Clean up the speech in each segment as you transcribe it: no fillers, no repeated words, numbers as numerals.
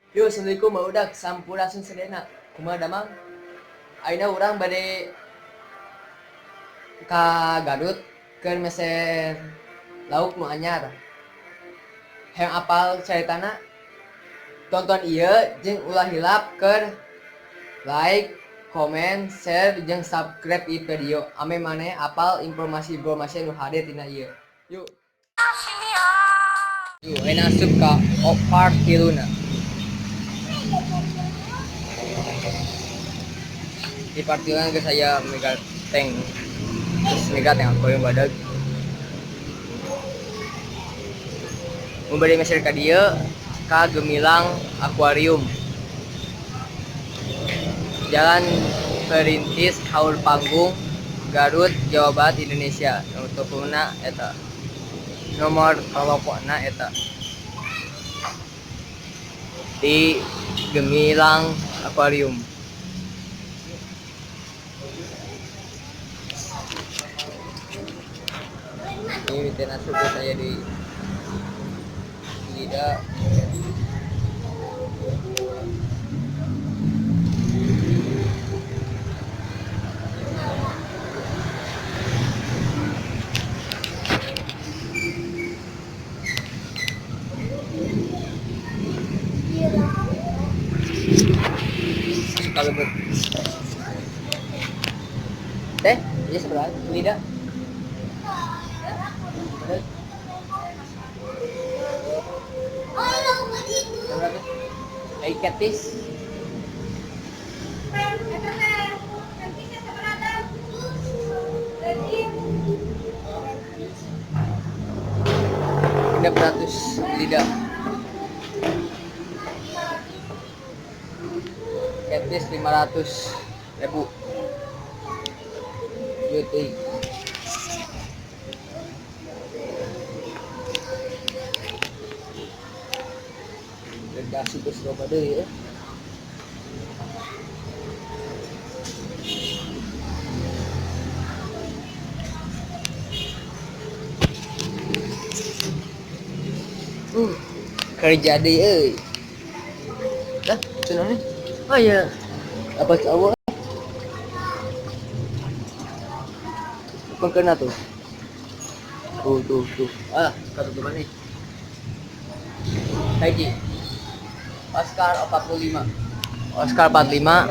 Yo, assalamualaikum udah sampurasun sedena. Kumaha damang? Aina urang bade ka Garut keur mesen lauk nu anyar. Hayang apal caritana? Tonton ieu jeung ulah hilap keur like, komen, share jeung subscribe ieu video. Ame maneh apal informasi-informasi nu hade tina ieu. Yuk. Yuk, aina asup ka part 3. Di part 3 ke saya mega tank. Terus mega tank aku yang badag. Memberi meser ka dieu ka Gemilang Aquarium. Jalan Perintis Haur Panggung, Garut, Jawa Barat, Indonesia. Teleponna eta. Nomor teleponna eta. Di Gemilang Aquarium. Ini miten asup saya di lidah. Kalau teh, iya sebelah lidah. Ay katis. Ini beratus lidah. Katis 500.000. Beauty. Kasih ke Surabaya ya. Kerja deh euy. Dah, cenah nih. Oh iya. Apa cowok? Pengkena tuh. Tuh. Ah, kata tuh mana nih? Haji. Oscar 45. Oscar 45.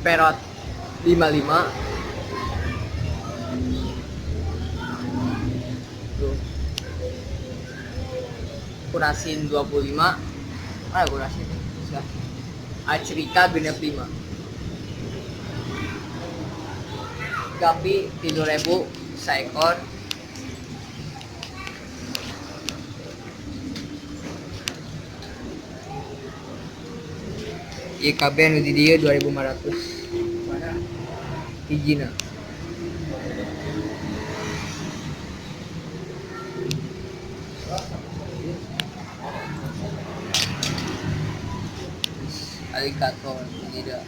Perot 55. Tuh. Kurasin 25. Kurasin. Sudah. Acerika genep 5. Gapi 3.000 seekor. IKB nu di dieu 2.500. Hijina. Alligator tidak.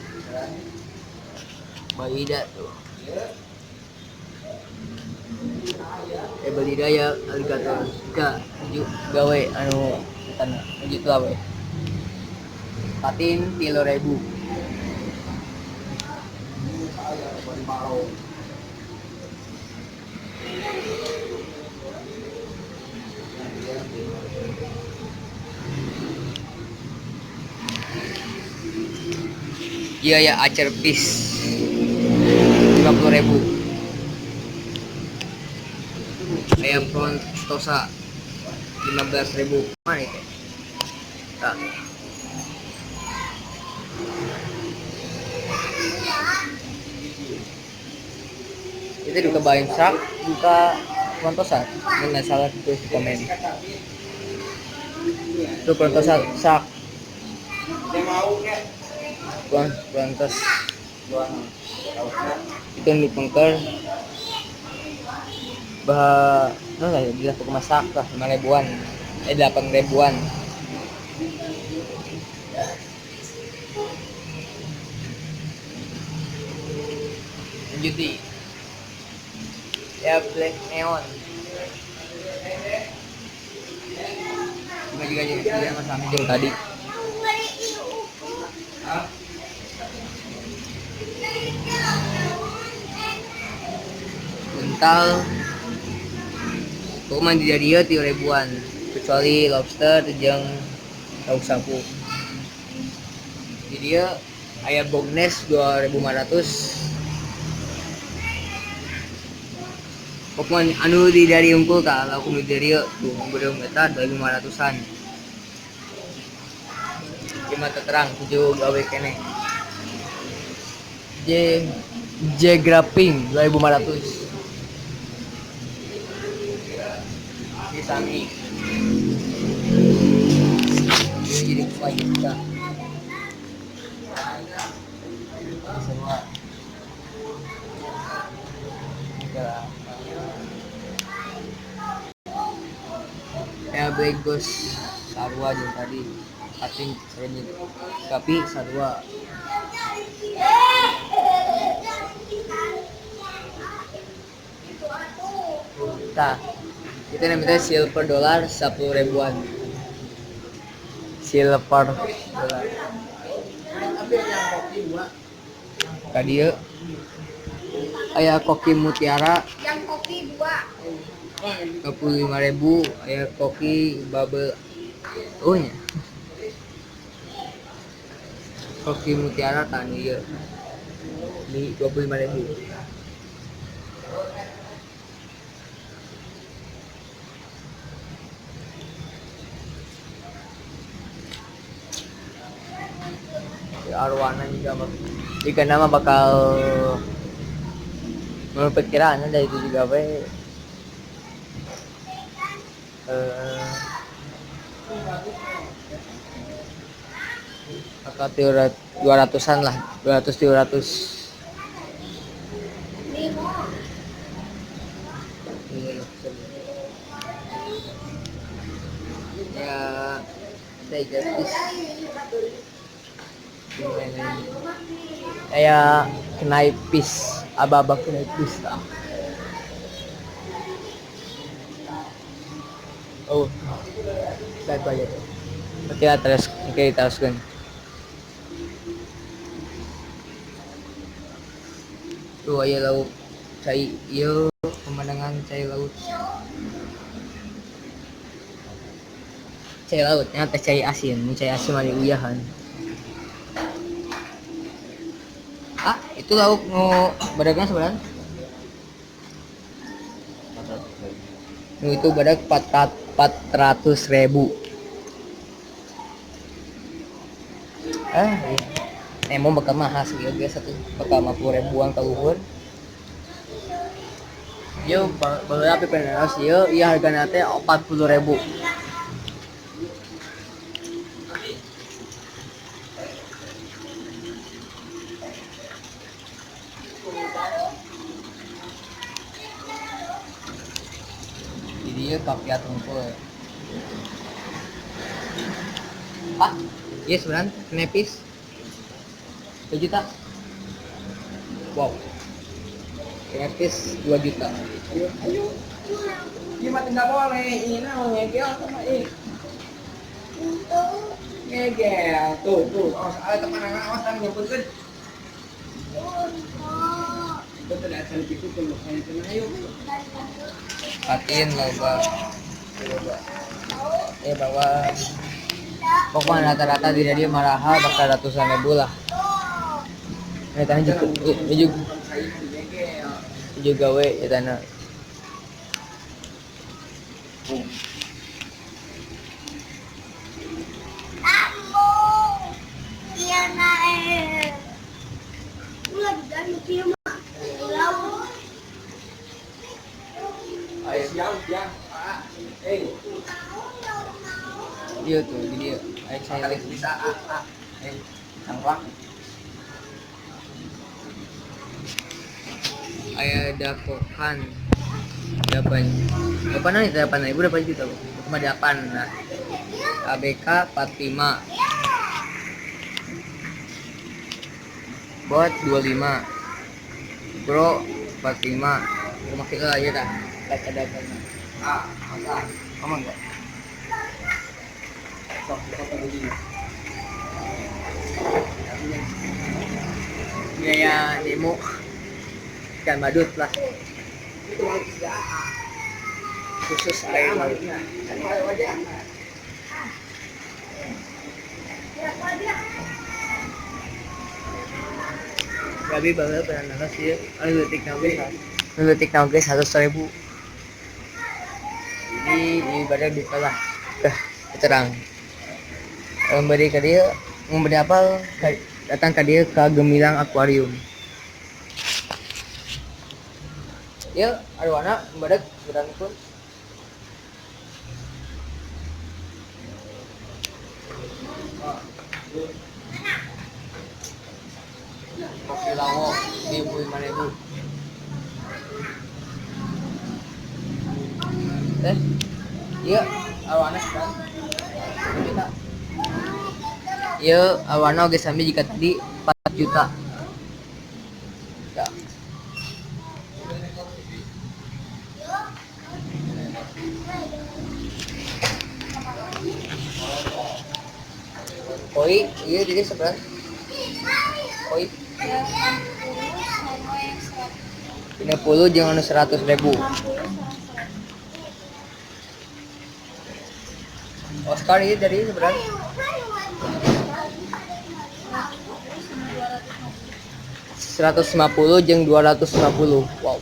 Baida tuh. Balida ya alligator. Ka gawe anu tanah menuju tuh we. Patin 3.000. Iya ya acer pis 30.000. Ayam frontosa 15.000. Mana itu? Nah. Itu juga bayin sak, buka frontosa. Nggak salah tulis di komen. Itu frontosa sak. Frontos. Itu di pengker. Bah, no lah, bila aku masak lah 5.000-an, 8.000-an. Lanjuti. Ya black neon. juga mas kami jeung tadi. Buntal kok mandi dari dia 3 ribuan kecuali lobster jeung lauk sapu. Di dia aya bognes 2.500. Pokoknya anu di dari unggul kalau aku di dari tuh belum eta 2.500-an. Cuma terang 7 gawe kene. J Grapping 2.500. Di sami. Jadi kuat kita. Semua. Ya begos sarua jeung tadi kating serenit tapi sarua tah kita namanya silver dolar 10 ribuan silver dolar tadi ya aya koki mutiara yang koki 25.000 aya koki bubble nya koki mutiara tani ya di 25.000. Arwana juga jika nama bakal menurut perkiraan dari itu juga bakal 200-an lah 200-300 ya saya gratis kayak kenaipis aba-aba kenaipis lah. Oh baik aja tuh oke teruskan tuh aya laut cai ieu pemandangan cai laut nyata cai asin mah diuyahan. Itu lauk nu badagna sebenarnya nu itu badag 400.000 emang bakal mahal sih guys satu bakal 50 ribuan ka luhur yo baru api peneras yo iya hargana teh 40.000. Dia kapia tungkul iya sebenarnya kenepis 2 juta wow kenepis 2 juta ayo gimana nggak boleh ini ngegel sama ngegel tuh ada teman awas kan nyebutkan betul ada itu tuh ayo hatiin loba bawa pokoknya rata-rata di dia marahal bakal ratusan ribu lah tanya juga we ya tanya iya tuh jadi ayo saya bisa sangwak aya dakokan 8 ribu berapa juta cuma 8 nah ABK 45 bot 25 Pro 45 rumah kita aja dah ada kamu enggak nemu ikan badut lah khusus air laut. Gabi banget pernah nangis sih, letik nangis 100.000. Jadi ibadah bisa lah, terang. Memberi ke dia, memberi apa? Datang ke dia ke Gemilang Aquarium. Ya, arwana badak berani pun. Kopi lawo di 5.000. Iya, arwana kan. Kita. Iya, arwana oge sami jika tadi 4 juta. Ya. Koi, iya jadi sebenarnya. Koi 50 jangan 100.000. Oscar ini dari sebenarnya 150 jeung 250. Wow.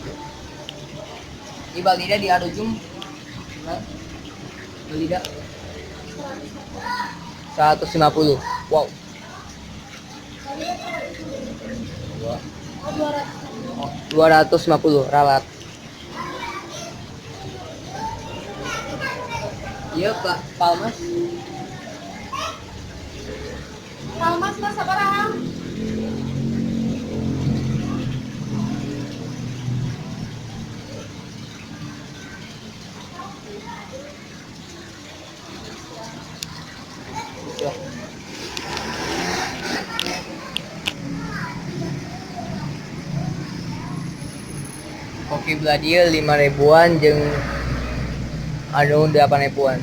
Ini balida di Arujum. Balida 150. Wow. 250 ralat. Iya Pak Palmas. Palmas mas sabaraha? Kopi Bladia 5.000-an jeung anu 8.000-an.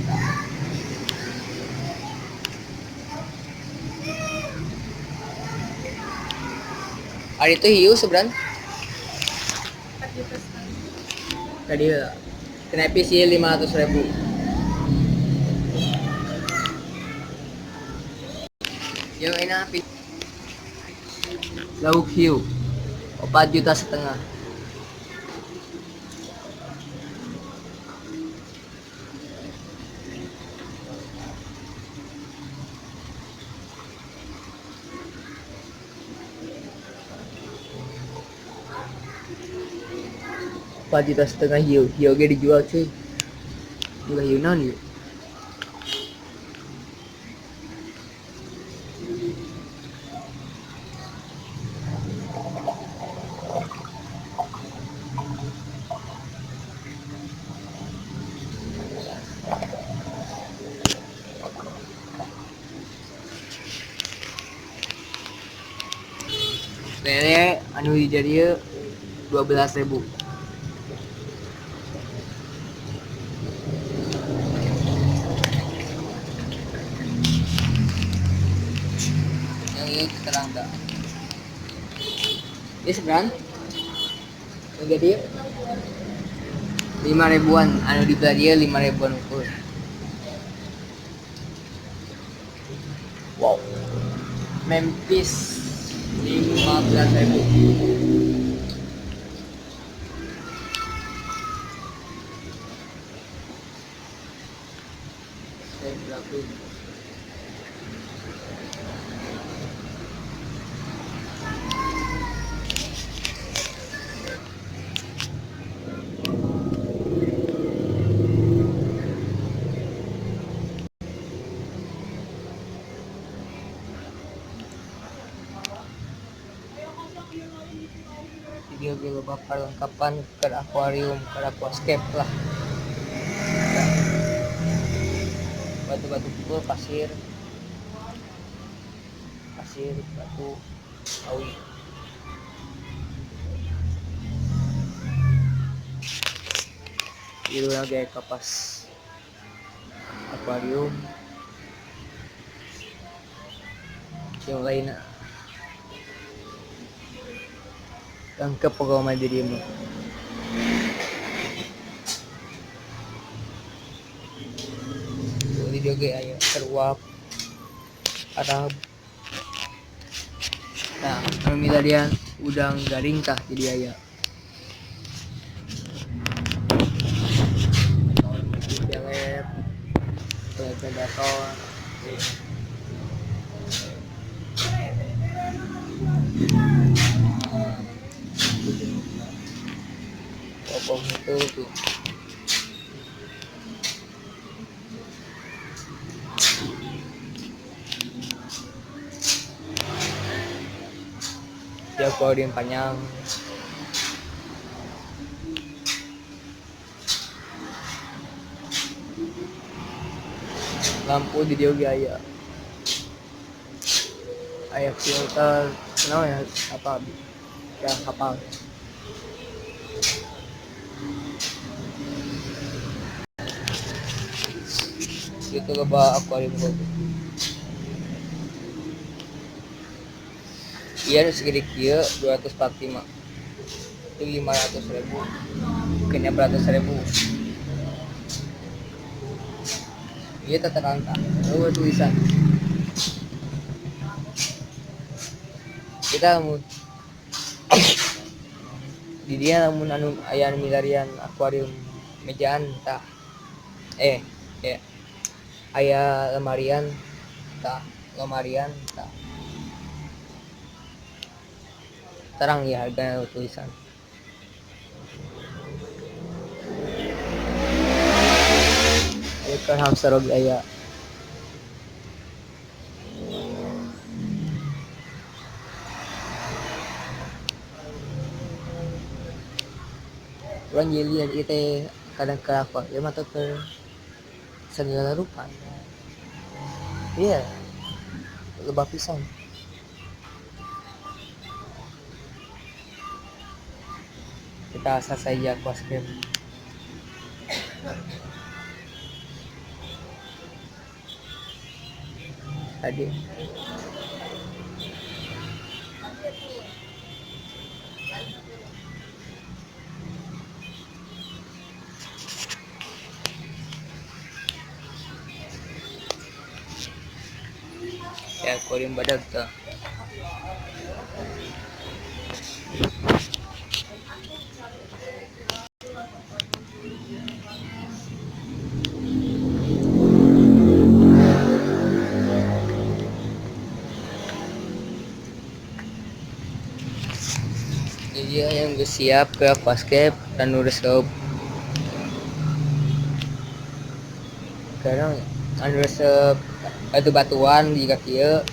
Ari itu hiu sebenarnya. 4 juta sekali. Tadi kenapa sih 500.000. Yang ini apa? Lauk hiu 4,5 juta. Rp4,5 juta hiu. Hiu ge dijual cuy. Juga hiu naon yuk. Lele anu di dieu 12.000. Yang ini terang tak? Ini seberan? Yang jadi 5.000-an, anu di dia 5.000-an ukur. Wow. Memphis 15.000. Video gue bakal perlengkapan ke akuarium, ke aquascape lah. Batu-batu pukul, pasir, batu, awi. Itu lagi kapas akuarium. Yang lainnya Lengkap pokoknya dirimu. Di juga aya teruap Arab. Nah, anu milarian udang garing tah jadi aya. Pelet, predator. Popong itu tuh. Dia koordin panjang. Lampu di dia aya. Aya filter, kenapa ya apa? Ya kapal. Itu loba akuarium gua. Iya segede kieu 245. Itu 500.000. Kena 100.000. Iya tata angka. Oh tulisan. Kita mau di dia namun anu aya milarian akuarium mejaan tah ya aya lemarian tah terang ya harga tulisan. Ikan hamster oge aya. Urang jadi ieu teh kadang kelapa ya mah teh segala rupa. Iya, lebah pisan. Kita asal saja aquascape. Tadi ya akuarium badak tuh. Jadi yang gue siap ke aquascape dan resep. Sekarang anu resep batu-batuan jika kieu.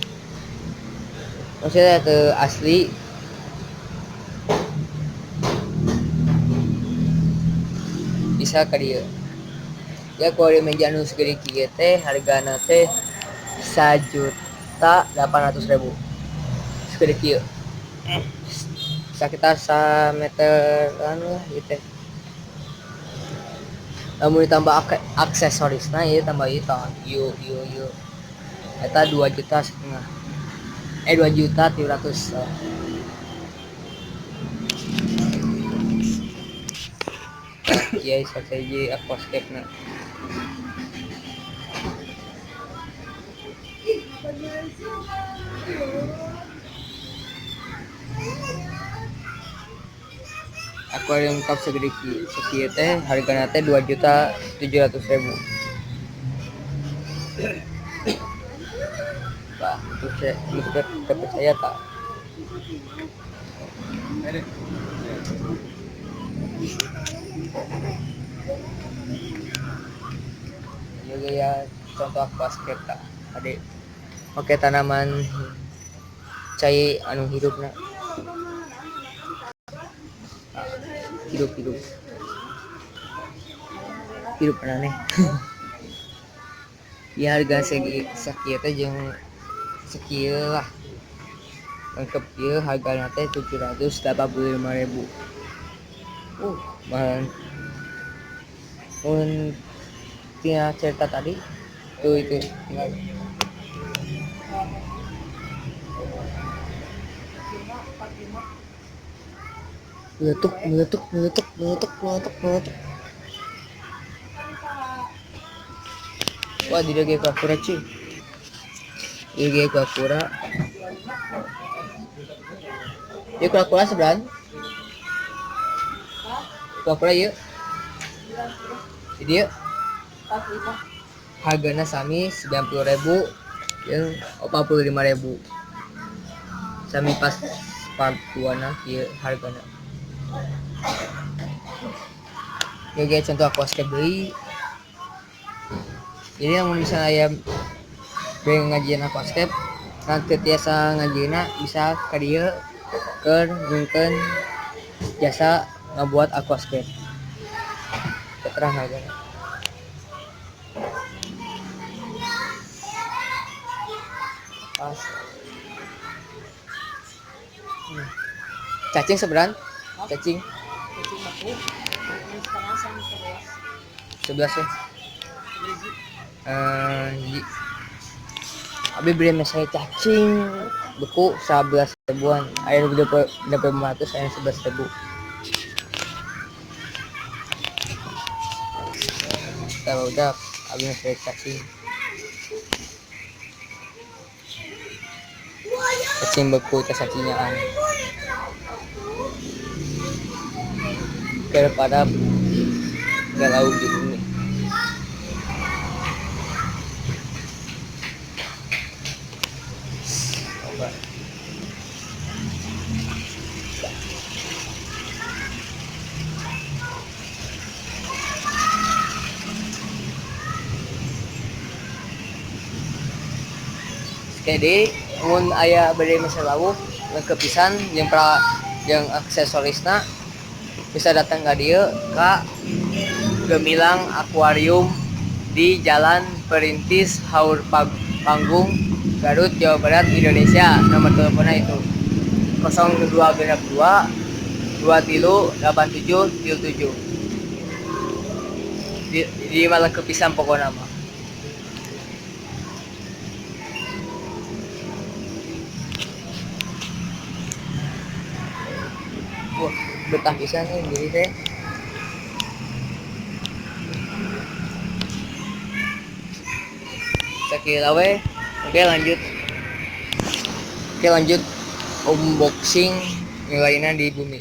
Maksudnya itu asli bisa ka dieu. Ya akuarium meja anu segede kieu teh hargana teh 1.800.000. Segede kieu. Sekitar 1 meter anu lah gitu. Namun ditambah aksesoris nah ieu tambah ieu eta 2,5 juta 2.700.000. Iya strategi aquascape na. Akuarium cup segede kieu teh hargana teh 2.700.000. Bah, itu terpercaya tak? Juga ya contoh aquascape tak? Adik. Oke tanaman cai anu hidupna. Hidup aneh. Ya harga sekieu teh jeung sekieu lah. Lengkap kieu hargana teh 785.000. Mahal. Mun tina cerita tadi tuh itu tinggal meletuk meletuk meletuk meletuk meletuk meletuk. Wah, dia kayak kura cuy. Dia kayak kura. Dia kura sebelah. Kura yuk. Jadi yuk. Harganya sami 90.000 yang 45.000. Sami pas partuana kieu hargana. Ya guys, contoh aquascape beli. Jadi yang misalnya ayam beli ngajian aquascape, nanti tiasa ngajina bisa ke dia ke mungkin jasa ngebuat aquascape. Keterang harganya. Pas. Cacing seberan? Cacing. Cacing baku. Ini sekarang sama 11 ya. biji. Jadi abi beli saya cacing beku 11 ribuan. Air udah 500, air 11 ribu. Kalau udah abi saya cacing. Cacing beku cacacingan. Daripada galau di bumi. Coba. Jadi, mun aya bade masa lawu kepisan yang aksesorisna bisa datang ke dia ka Gemilang Aquarium di Jalan Perintis Haur Panggung, Garut, Jawa Barat, Indonesia. Nomor teleponnya itu 0222 238777. Di malah kepisan pokoknya mah. Wah, betah pisan nih diri saya. Sekira we. Oke lanjut unboxing nilainya di bumi.